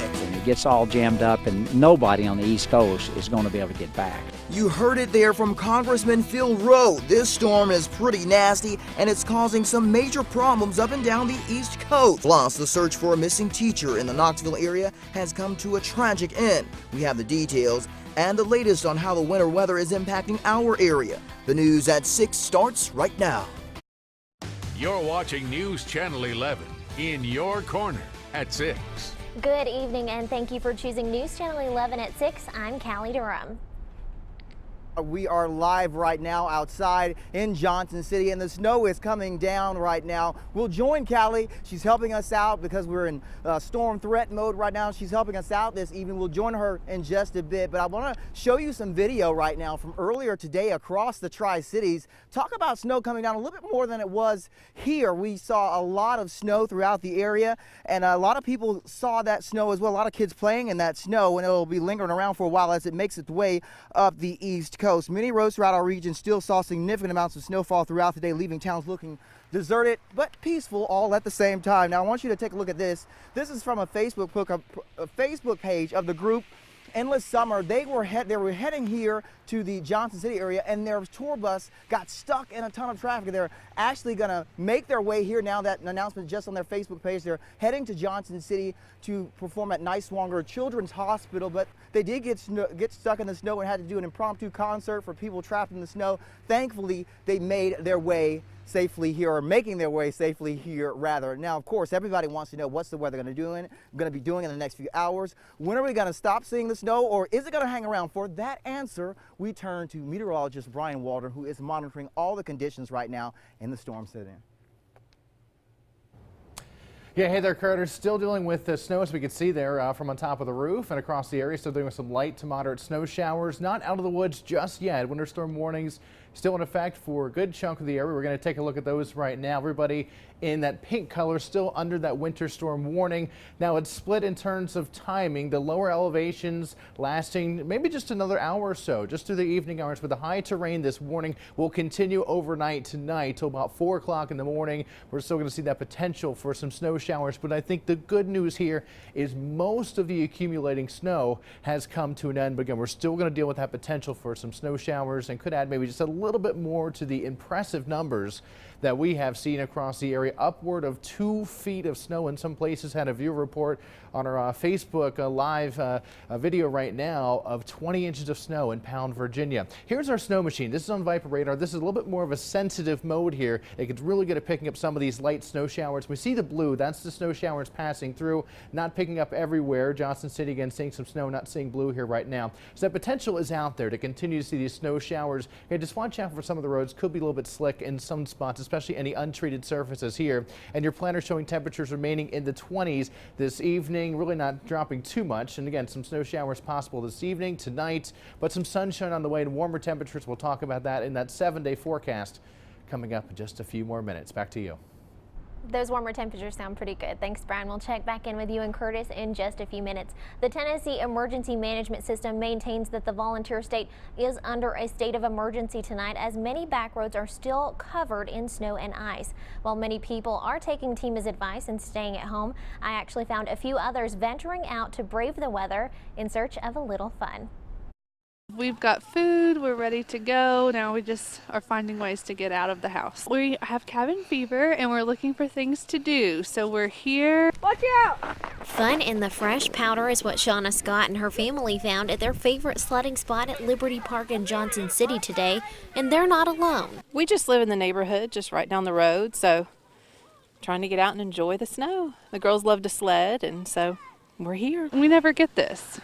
6. And it gets all jammed up, and nobody on the East Coast is going to be able to get back. You heard it there from Congressman Phil Rowe. This storm is pretty nasty, and it's causing some major problems up and down the East Coast. Plus, the search for a missing teacher in the Knoxville area has come to a tragic end. We have the details and the latest on how the winter weather is impacting our area. The news at 6 starts right now. You're watching News Channel 11 in your corner at 6. Good evening, and thank you for choosing News Channel 11 at 6. I'm Callie Durham. We are live right now outside in Johnson City, and the snow is coming down right now. We'll join Callie. She's helping us out because we're in storm threat mode right now. She's helping us out this evening. We'll join her in just a bit, but I want to show you some video right now from earlier today across the Tri-Cities. Talk about snow coming down a little bit more than it was here. We saw a lot of snow throughout the area, and a lot of people saw that snow as well. A lot of kids playing in that snow, and it'll be lingering around for a while as it makes its way up the East Coast. Many roads throughout our region still saw significant amounts of snowfall throughout the day, leaving towns looking deserted but peaceful all at the same time. Now I want you to take a look at this. This is from a Facebook page of the group Endless Summer. They were heading here to the Johnson City area, and their tour bus got stuck in a ton of traffic. They're actually going to make their way here now. That announcement just on their Facebook page. They're heading to Johnson City to perform at Niswonger Children's Hospital, but they did get stuck in the snow and had to do an impromptu concert for people trapped in the snow. Thankfully, they made their way safely here, or making their way safely here rather. Now, of course, everybody wants to know what's the weather going to be doing in the next few hours. When are we going to stop seeing the snow, or is it going to hang around? For that answer, we turn to meteorologist Brian Walter, who is monitoring all the conditions right now in the storm sit-in. Yeah, hey there, Carter. Still dealing with the snow, as we can see there from on top of the roof and across the area. Still dealing with some light to moderate snow showers. Not out of the woods just yet. Winter storm warnings still in effect for a good chunk of the area. We're going to take a look at those right now. Everybody in that pink color still under that winter storm warning. Now it's split in terms of timing. The lower elevations lasting maybe just another hour or so, just through the evening hours. With the high terrain, this warning will continue overnight tonight till about 4 o'clock in the morning. We're still going to see that potential for some snow showers, but I think the good news here is most of the accumulating snow has come to an end. But again, we're still going to deal with that potential for some snow showers, and could add maybe just a little bit more to the impressive numbers that we have seen across the area. Upward of 2 feet of snow in some places. Had a viewer report on our Facebook live video right now of 20 inches of snow in Pound, Virginia. Here's our snow machine. This is on Viper radar. This is a little bit more of a sensitive mode here. It gets really good at picking up some of these light snow showers. We see the blue. That's the snow showers passing through, not picking up everywhere. Johnson City again seeing some snow, not seeing blue here right now. So that potential is out there to continue to see these snow showers. Okay, just watch out for some of the roads. Could be a little bit slick in some spots, especially any untreated surfaces here. And your planner showing temperatures remaining in the 20s this evening, really not dropping too much. And again, some snow showers possible this evening, tonight, but some sunshine on the way and warmer temperatures. We'll talk about that in that 7-day forecast coming up in just a few more minutes. Back to you. Those warmer temperatures sound pretty good. Thanks, Brian. We'll check back in with you and Curtis in just a few minutes. The Tennessee Emergency Management System maintains that the volunteer state is under a state of emergency tonight, as many back roads are still covered in snow and ice. While many people are taking TEMA's advice and staying at home, I actually found a few others venturing out to brave the weather in search of a little fun. We've got food, we're ready to go. Now we just are finding ways to get out of the house. We have cabin fever and we're looking for things to do, so we're here. Watch out! Fun in the fresh powder is what Shauna Scott and her family found at their favorite sledding spot at Liberty Park in Johnson City today, and they're not alone. We just live in the neighborhood just right down the road, so trying to get out and enjoy the snow. The girls love to sled, and so we're here. We never get this,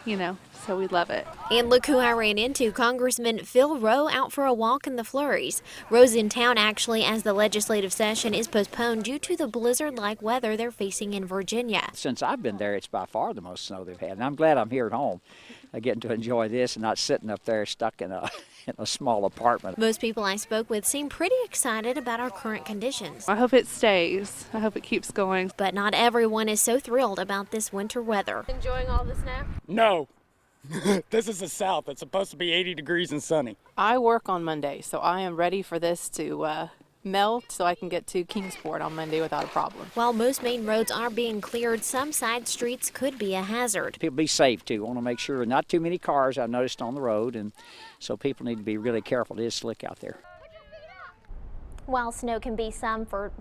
so we love it. And look who I ran into, Congressman Phil Rowe out for a walk in the flurries. Rowe's in town actually as the legislative session is postponed due to the blizzard-like weather they're facing in Virginia. Since I've been there, it's by far the most snow they've had, and I'm glad I'm here at home, getting to enjoy this and not sitting up there stuck in a small apartment. Most people I spoke with seem pretty excited about our current conditions. I hope it stays. I hope it keeps going. But not everyone is so thrilled about this winter weather. Enjoying all the snow? No. This is the South. It's supposed to be 80 degrees and sunny. I work on Monday, so I am ready for this to melt so I can get to Kingsport on Monday without a problem. While most main roads are being cleared, some side streets could be a hazard. People be safe too. Want to make sure not too many cars I've noticed on the road, and so people need to be really careful. It is slick out there. While snow can be fun for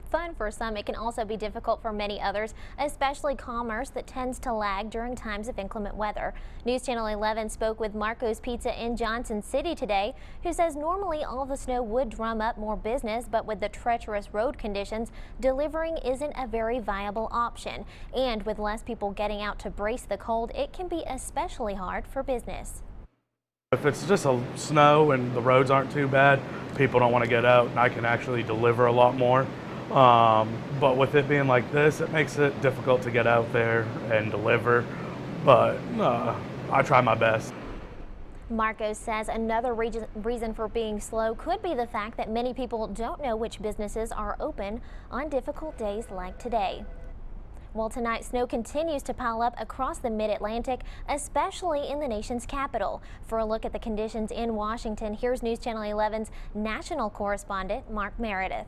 some, it can also be difficult for many others, especially commerce that tends to lag during times of inclement weather. News Channel 11 spoke with Marco's Pizza in Johnson City today, who says normally all the snow would drum up more business, but with the treacherous road conditions, delivering isn't a very viable option. And with less people getting out to brace the cold, it can be especially hard for business. If it's just a snow and the roads aren't too bad, people don't want to get out and I can actually deliver a lot more. But with it being like this, it makes it difficult to get out there and deliver. But I try my best. Marcos says another reason for being slow could be the fact that many people don't know which businesses are open on difficult days like today. Well, tonight, snow continues to pile up across the mid-Atlantic, especially in the nation's capital. For a look at the conditions in Washington, here's News Channel 11's national correspondent, Mark Meredith.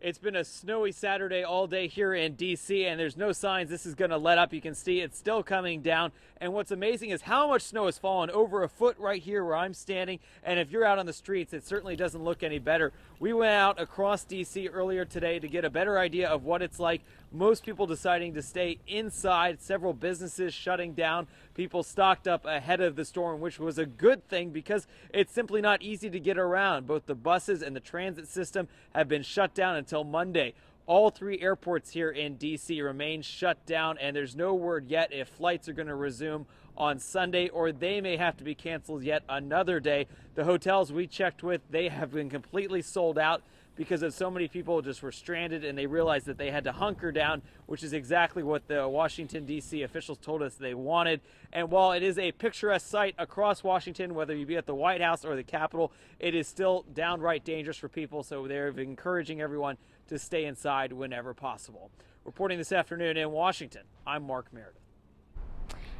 It's been a snowy Saturday all day here in D.C., and there's no signs this is going to let up. You can see it's still coming down. And what's amazing is how much snow has fallen, over a foot right here where I'm standing. And if you're out on the streets, it certainly doesn't look any better. We went out across D.C. earlier today to get a better idea of what it's like. Most people deciding to stay inside, several businesses shutting down, people stocked up ahead of the storm, which was a good thing because it's simply not easy to get around. Both the buses and the transit system have been shut down until Monday. All three airports here in D.C. remain shut down, and there's no word yet if flights are going to resume on Sunday, or they may have to be canceled yet another day. The hotels we checked with, they have been completely sold out because of so many people just were stranded and they realized that they had to hunker down, which is exactly what the Washington, D.C. officials told us they wanted. And while it is a picturesque sight across Washington, whether you be at the White House or the Capitol, it is still downright dangerous for people, so they're encouraging everyone to stay inside whenever possible. Reporting this afternoon in Washington, I'm Mark Meredith.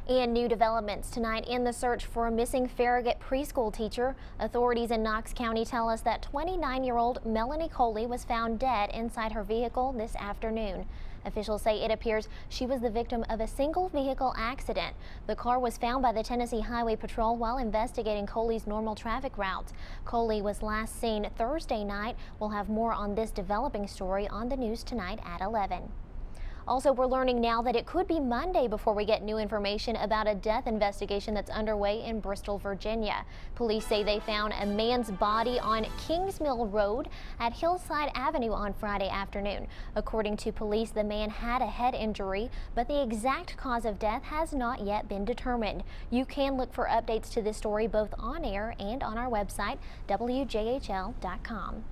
And new developments tonight in the search for a missing Farragut preschool teacher. Authorities in Knox County tell us that 29-year-old Melanie Coley was found dead inside her vehicle this afternoon. Officials say it appears she was the victim of a single vehicle accident. The car was found by the Tennessee Highway Patrol while investigating Coley's normal traffic routes. Coley was last seen Thursday night. We'll have more on this developing story on the news tonight at 11. Also, we're learning now that it could be Monday before we get new information about a death investigation that's underway in Bristol, Virginia. Police say they found a man's body on Kingsmill Road at Hillside Avenue on Friday afternoon. According to police, the man had a head injury, but the exact cause of death has not yet been determined. You can look for updates to this story both on air and on our website, WJHL.com.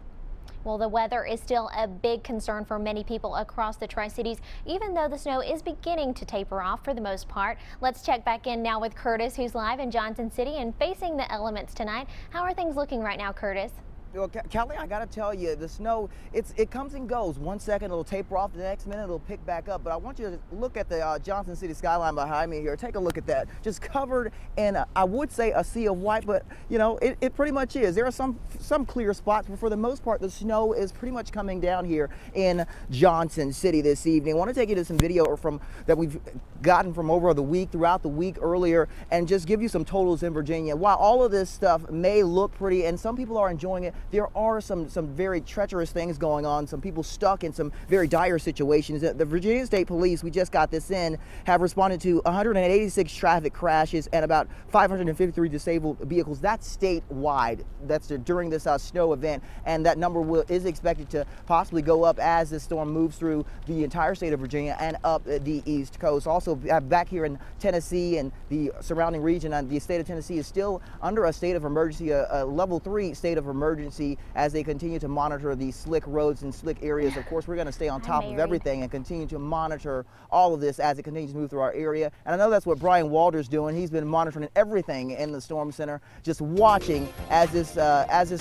Well, the weather is still a big concern for many people across the Tri-Cities, even though the snow is beginning to taper off for the most part. Let's check back in now with Curtis, who's live in Johnson City and facing the elements tonight. How are things looking right now, Curtis? Well, Kelly, I got to tell you, the snow, it comes and goes. 1 second it'll taper off, the next minute it'll pick back up. But I want you to look at the Johnson City skyline behind me here. Take a look at that. Just covered in, I would say, a sea of white, but you know, it pretty much is. There are some clear spots, but for the most part, the snow is pretty much coming down here in Johnson City this evening. I want to take you to some video that we've gotten from over the week, throughout the week earlier, and just give you some totals in Virginia. While all of this stuff may look pretty, and some people are enjoying it, there are some very treacherous things going on, some people stuck in some very dire situations. The Virginia State Police, we just got this in, have responded to 186 traffic crashes and about 553 disabled vehicles. That's statewide. That's during this snow event, and that number is expected to possibly go up as this storm moves through the entire state of Virginia and up the East Coast. Also, back here in Tennessee and the surrounding region, the state of Tennessee is still under a state of emergency, a level 3 state of emergency, as they continue to monitor these slick roads and slick areas. Of course, we're going to stay on top of everything and continue to monitor all of this as it continues to move through our area. And I know that's what Brian Walter's doing. He's been monitoring everything in the storm center, just watching as this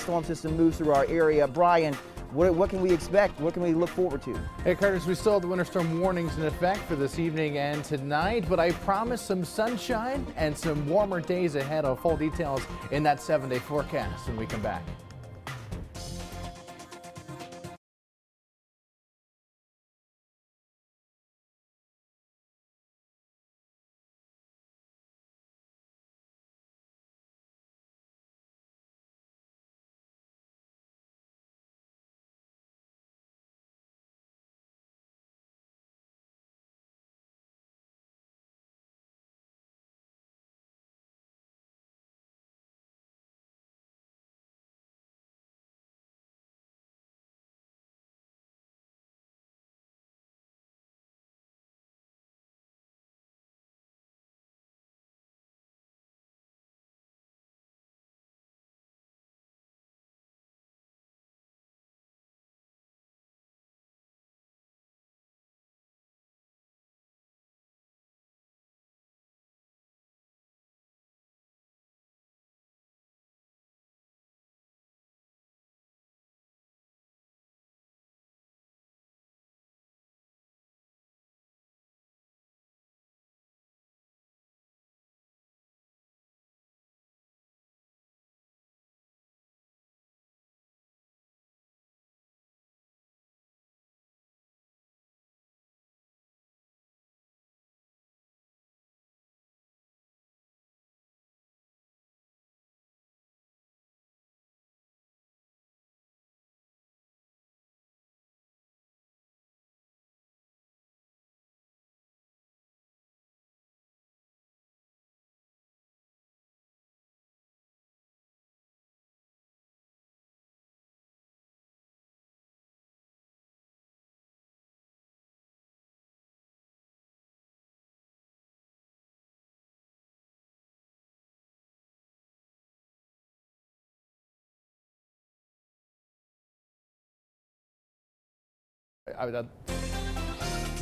storm system moves through our area. Brian, what can we expect? What can we look forward to? Hey, Curtis, we still have the winter storm warnings in effect for this evening and tonight, but I promise some sunshine and some warmer days ahead. Of full details in that 7-day forecast when we come back.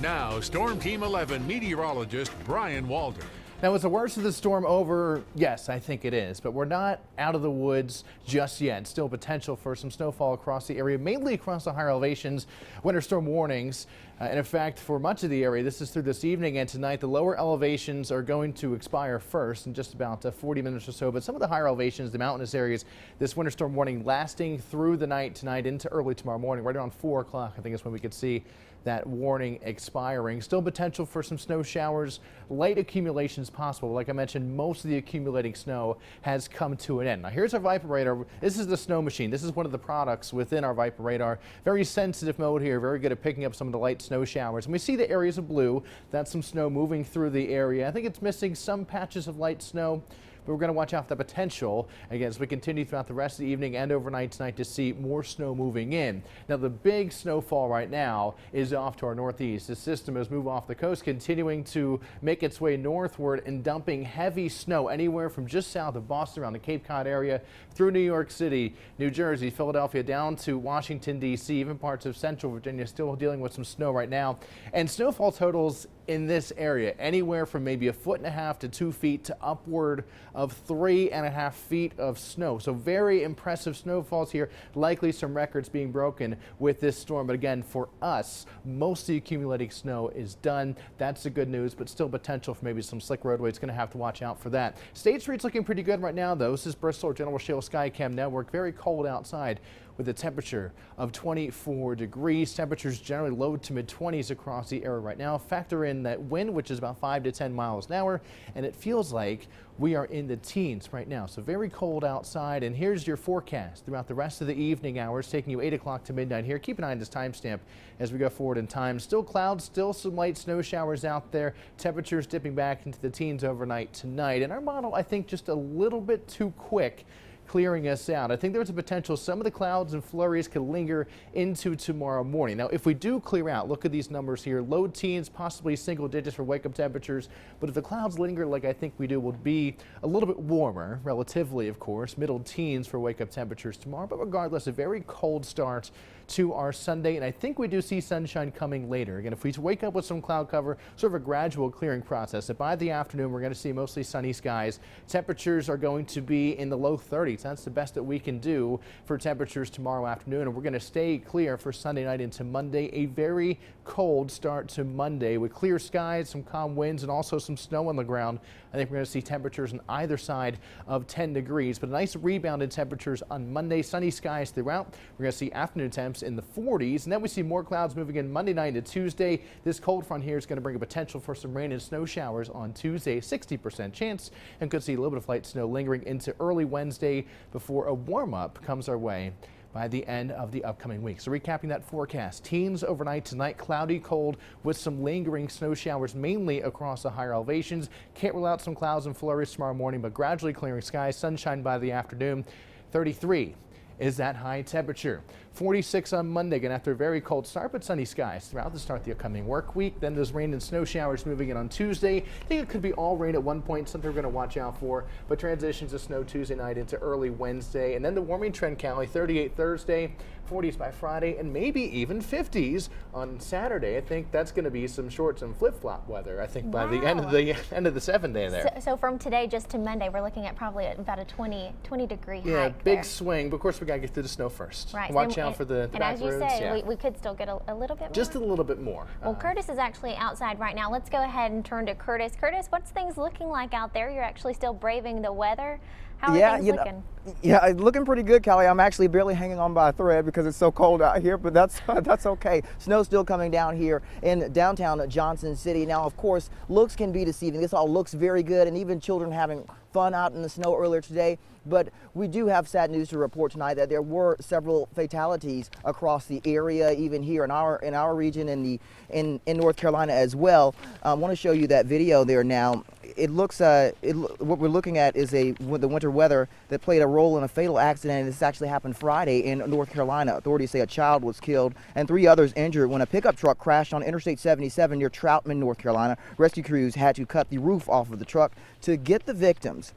Now, Storm Team 11 meteorologist Brian Walter. Now, is the worst of the storm over? Yes, I think it is, but we're not out of the woods just yet. Still potential for some snowfall across the area, mainly across the higher elevations. Winter storm warnings. And in fact, for much of the area, this is through this evening and tonight. The lower elevations are going to expire first in just about 40 minutes or so. But some of the higher elevations, the mountainous areas, this winter storm warning lasting through the night tonight into early tomorrow morning. Right around 4 o'clock, I think is when we could see that warning expiring. Still potential for some snow showers, light accumulations possible. Like I mentioned, most of the accumulating snow has come to an end. Now here's our Viper radar. This is the snow machine. This is one of the products within our Viper radar. Very sensitive mode here, very good at picking up some of the light snow showers. And we see the areas of blue. That's some snow moving through the area. I think it's missing some patches of light snow, but we're going to watch out for the potential again as we continue throughout the rest of the evening and overnight tonight to see more snow moving in. Now the big snowfall right now is off to our northeast. The system has moved off the coast, continuing to make its way northward and dumping heavy snow anywhere from just south of Boston around the Cape Cod area through New York City, New Jersey, Philadelphia, down to Washington, D.C., even parts of central Virginia still dealing with some snow right now. And snowfall totals in this area anywhere from maybe 1.5 feet to 2 feet to upward of 3.5 feet of snow. So very impressive snowfalls here. Likely some records being broken with this storm. But again, for us, most of the accumulating snow is done. That's the good news, but still potential for maybe some slick roadways. Going to have to watch out for that. State Street's looking pretty good right now, though. This is Bristol General Shale Skycam Network. Very cold outside with a temperature of 24 degrees. Temperatures generally low to mid-20s across the area right now. Factor in that wind, which is about 5 to 10 miles an hour, and it feels like we are in the teens right now. So very cold outside, and here's your forecast throughout the rest of the evening hours, taking you 8 o'clock to midnight here. Keep an eye on this timestamp as we go forward in time. Still clouds, still some light snow showers out there. Temperatures dipping back into the teens overnight tonight. And our model, I think, just a little bit too quick clearing us out. I think there's a potential some of the clouds and flurries could linger into tomorrow morning. Now, if we do clear out, look at these numbers here, low teens, possibly single digits for wake-up temperatures. But if the clouds linger like I think we do, will be a little bit warmer, relatively, of course, middle teens for wake-up temperatures tomorrow. But regardless, a very cold start to our Sunday, and I think we do see sunshine coming later. Again, if we wake up with some cloud cover, sort of a gradual clearing process, and by the afternoon we're going to see mostly sunny skies. Temperatures are going to be in the low 30s. That's the best that we can do for temperatures tomorrow afternoon, and we're going to stay clear for Sunday night into Monday. A very cold start to Monday with clear skies, some calm winds, and also some snow on the ground. I think we're going to see temperatures on either side of 10 degrees, but a nice rebound in temperatures on Monday. Sunny skies throughout. We're going to see afternoon temps in the 40s, and then we see more clouds moving in Monday night into Tuesday. This cold front here is going to bring a potential for some rain and snow showers on Tuesday, 60% chance, and could see a little bit of light snow lingering into early Wednesday before a warm-up comes our way by the end of the upcoming week. So recapping that forecast, teens overnight tonight, cloudy, cold with some lingering snow showers mainly across the higher elevations. Can't rule out some clouds and flurries tomorrow morning, but gradually clearing skies, sunshine by the afternoon. 33 is that high temperature. 46 on Monday, again after a very cold start, but sunny skies throughout the start of the upcoming work week. Then there's rain and snow showers moving in on Tuesday. I think it could be all rain at one point, something we're going to watch out for, but transitions to snow Tuesday night into early Wednesday. And then the warming trend, Callie, 38 Thursday, 40s by Friday, and maybe even 50s on Saturday. I think that's going to be some shorts and flip-flop weather, I think, by the end of the 7 day there. So from today just to Monday, we're looking at probably about a 20 degree yeah, hike big there. swing, but of course we got to get through the snow first. Right. Watch out for the and back as you roads. said, Yeah. we could still get a little bit more. Just a little bit more. Well, Curtis is actually outside right now. Let's go ahead and turn to Curtis. Curtis, what's things looking like out there? You're actually still braving the weather. How are things looking? Yeah, it's looking pretty good, Callie. I'm actually barely hanging on by a thread because it's so cold out here, but that's okay. Snow's still coming down here in downtown Johnson City. Now, of course, looks can be deceiving. This all looks very good, and even children having fun out in the snow earlier today. But we do have sad news to report tonight that there were several fatalities across the area, even here in our region, in North Carolina as well. I want to show you that video there now. It looks what we're looking at is the winter weather that played a role in a fatal accident. This actually happened Friday in North Carolina. Authorities say a child was killed and 3 others injured when a pickup truck crashed on Interstate 77 near Troutman, North Carolina. Rescue crews had to cut the roof off of the truck to get the victims.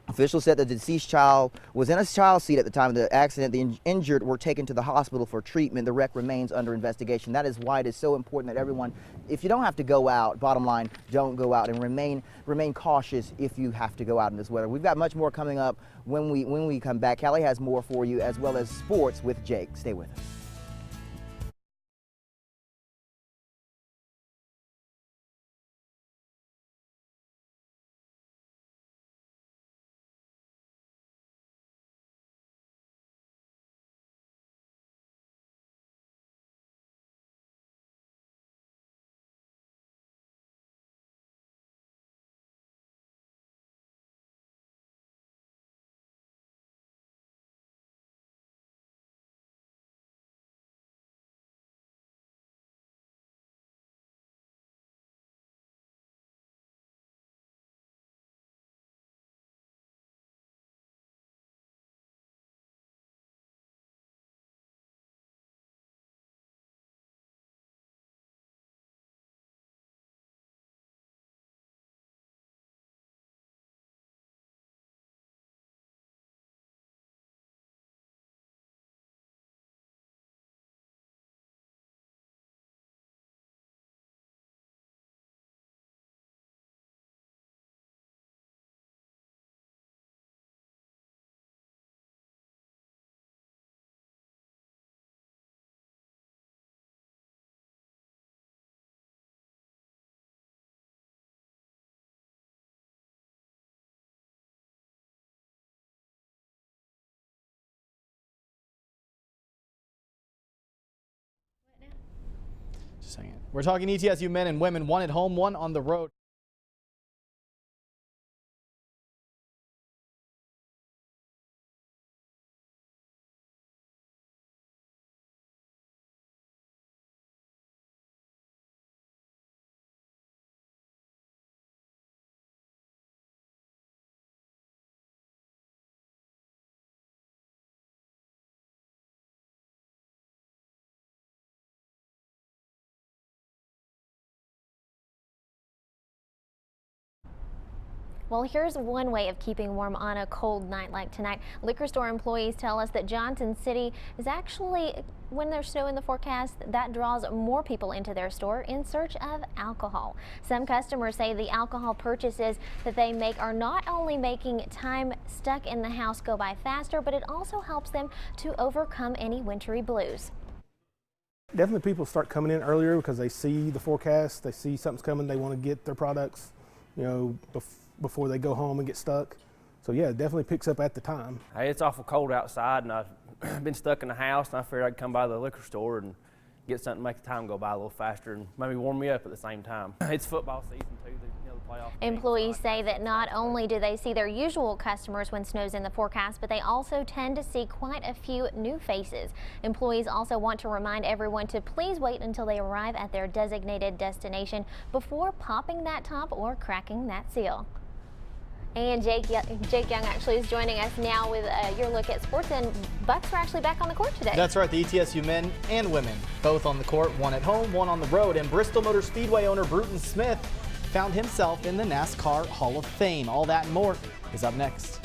Officials said the deceased child was in a child seat at the time of the accident. The injured were taken to the hospital for treatment. The wreck remains under investigation. That is why it is so important that everyone, if you don't have to go out, bottom line, don't go out, and remain cautious if you have to go out in this weather. We've got much more coming up when we come back. Callie has more for you, as well as sports with Jake. Stay with us. Just a second. We're talking ETSU men and women, one at home, one on the road. Well, here's one way of keeping warm on a cold night like tonight. Liquor store employees tell us that Johnson City is actually, when there's snow in the forecast, that draws more people into their store in search of alcohol. Some customers say the alcohol purchases that they make are not only making time stuck in the house go by faster, but it also helps them to overcome any wintry blues. Definitely people start coming in earlier because they see the forecast, they see something's coming, they want to get their products, you know, before they go home and get stuck. So yeah, it definitely picks up at the time. Hey, it's awful cold outside, and I've been stuck in the house, and I figured I'd come by the liquor store and get something to make the time go by a little faster and maybe warm me up at the same time. It's football season too, the playoff. Employees say that not only do they see their usual customers when snow's in the forecast, but they also tend to see quite a few new faces. Employees also want to remind everyone to please wait until they arrive at their designated destination before popping that top or cracking that seal. And Jake Young actually is joining us now with your look at sports, and Bucks are actually back on the court today. That's right, the ETSU men and women, both on the court, one at home, one on the road. And Bristol Motor Speedway owner Bruton Smith found himself in the NASCAR Hall of Fame. All that and more is up next.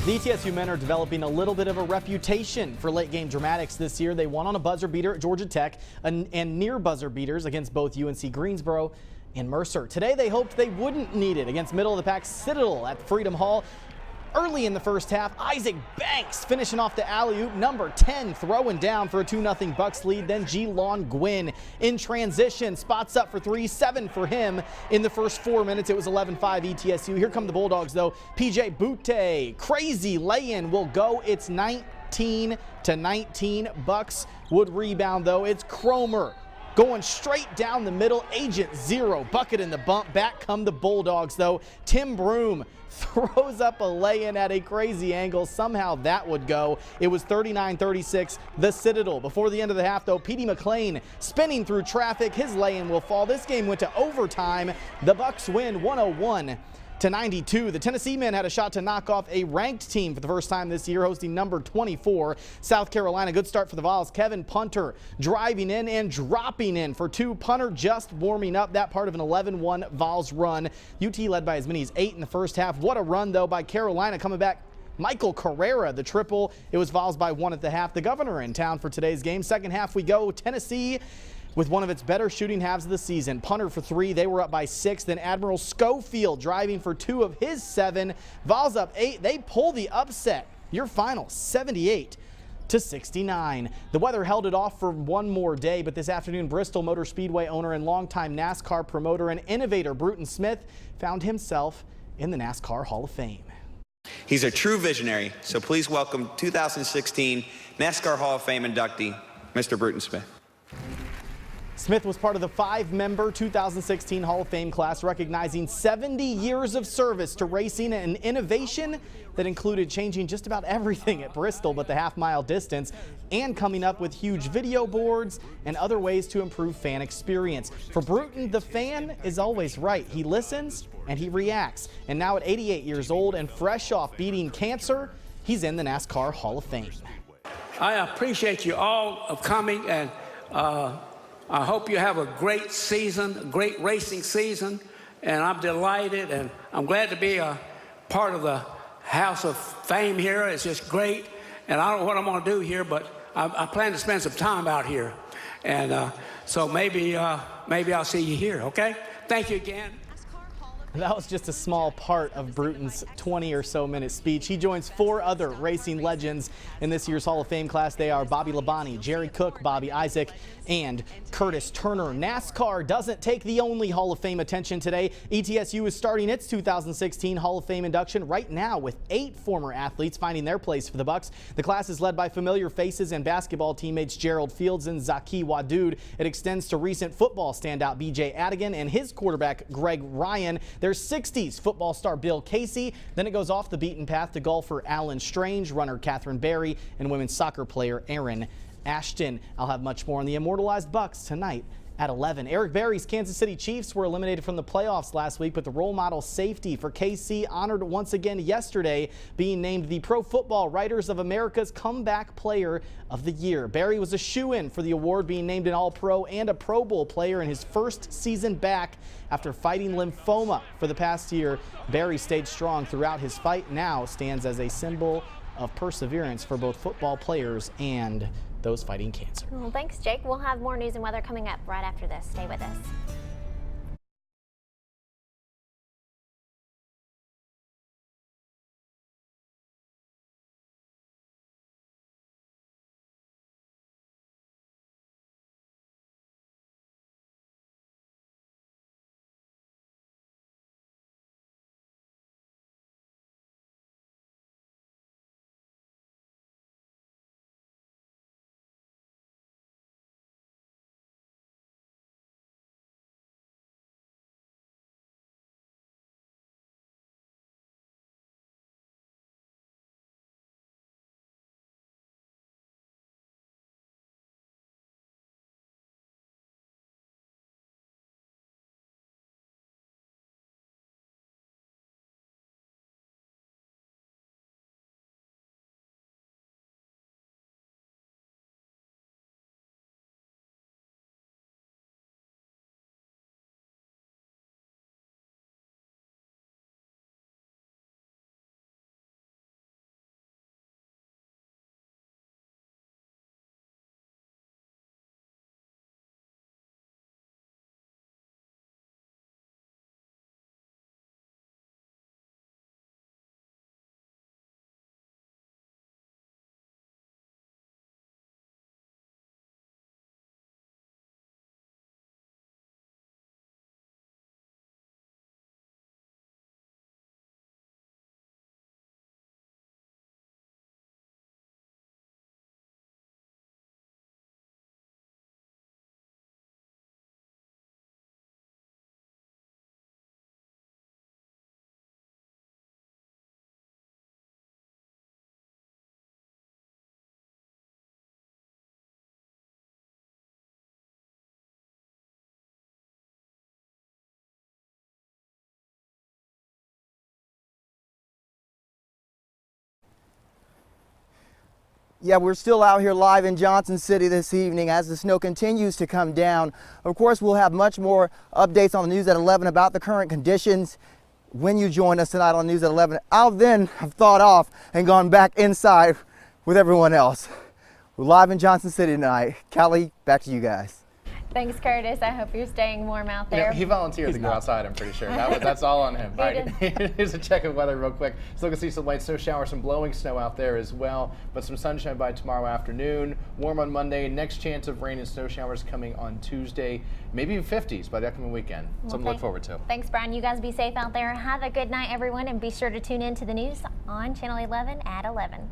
The ETSU men are developing a little bit of a reputation for late game dramatics this year. They won on a buzzer beater at Georgia Tech and near buzzer beaters against both UNC Greensboro and Mercer. Today they hoped they wouldn't need it against middle of the pack Citadel at Freedom Hall. Early in the first half, Isaac Banks finishing off the alley-oop. Number 10 throwing down for a 2-0 Bucks lead. Then G-Lon Gwynn in transition. Spots up for 3, 7 for him in the first 4 minutes. It was 11-5 ETSU. Here come the Bulldogs, though. PJ Butte, crazy lay-in will go. It's 19-19. Bucks would rebound, though. It's Cromer going straight down the middle. Agent Zero, bucket in the bump. Back come the Bulldogs, though. Tim Broom throws up a lay-in at a crazy angle. Somehow that would go. It was 39-36, the Citadel. Before the end of the half, though, Petey McLean spinning through traffic. His lay-in will fall. This game went to overtime. The Bucks win 101-92. The Tennessee men had a shot to knock off a ranked team for the first time this year, hosting number 24, South Carolina. Good start for the Vols. Kevin Punter driving in and dropping in for 2. Punter just warming up, that part of an 11-1 Vols run. UT led by as many as 8 in the first half. What a run, though, by Carolina coming back. Michael Carrera, the triple. It was Vols by 1 at the half. The Governor in town for today's game. Second half we go. Tennessee with one of its better shooting halves of the season. Punter for 3. They were up by 6. Then Admiral Schofield driving for 2 of his 7. Vols up 8. They pull the upset. Your final 78-69. The weather held it off for one more day, but this afternoon Bristol Motor Speedway owner and longtime NASCAR promoter and innovator Bruton Smith found himself in the NASCAR Hall of Fame. He's a true visionary, so please welcome 2016 NASCAR Hall of Fame inductee, Mr. Bruton Smith. Smith was part of the 5-member 2016 Hall of Fame class, recognizing 70 years of service to racing and innovation that included changing just about everything at Bristol but the half-mile distance, and coming up with huge video boards and other ways to improve fan experience. For Bruton, the fan is always right. He listens and he reacts. And now at 88 years old and fresh off beating cancer, he's in the NASCAR Hall of Fame. I appreciate you all of coming, and I hope you have a great season, a great racing season, and I'm delighted, and I'm glad to be a part of the House of Fame here. It's just great, and I don't know what I'm going to do here, but I plan to spend some time out here, and so maybe I'll see you here, okay? Thank you again. That was just a small part of Bruton's 20 or so minute speech. He joins 4 other racing legends in this year's Hall of Fame class. They are Bobby Labonte, Jerry Cook, Bobby Isaac, and Curtis Turner. NASCAR doesn't take the only Hall of Fame attention today. ETSU is starting its 2016 Hall of Fame induction right now with 8 former athletes finding their place for the Bucks. The class is led by familiar faces and basketball teammates Gerald Fields and Zaki Wadood. It extends to recent football standout BJ Adigan and his quarterback Greg Ryan. There's 60s football star Bill Casey. Then it goes off the beaten path to golfer Alan Strange, runner Catherine Barry, and women's soccer player Aaron Ashton. I'll have much more on the immortalized Bucks tonight at 11. Eric Berry's Kansas City Chiefs were eliminated from the playoffs last week, but the role model safety for KC honored once again yesterday, being named the Pro Football Writers of America's Comeback Player of the Year. Berry was a shoo-in for the award, being named an All-Pro and a Pro Bowl player in his first season back after fighting lymphoma for the past year. Berry stayed strong throughout his fight, now stands as a symbol of perseverance for both football players and those fighting cancer. Well, thanks, Jake. We'll have more news and weather coming up right after this. Stay with us. Yeah, we're still out here live in Johnson City this evening as the snow continues to come down. Of course, we'll have much more updates on the news at 11 about the current conditions when you join us tonight on News at 11. I'll then have thawed off and gone back inside with everyone else. We're live in Johnson City tonight. Callie, back to you guys. Thanks, Curtis. I hope you're staying warm out there. You know, he volunteered to go outside, I'm pretty sure. That's all on him. All right, here's a check of weather real quick. Still gonna see some light snow showers, some blowing snow out there as well, but some sunshine by tomorrow afternoon. Warm on Monday. Next chance of rain and snow showers coming on Tuesday. Maybe even 50s by the upcoming weekend. Something to look forward to. Thanks, Brian. You guys be safe out there. Have a good night, everyone, and be sure to tune in to the news on Channel 11 at 11.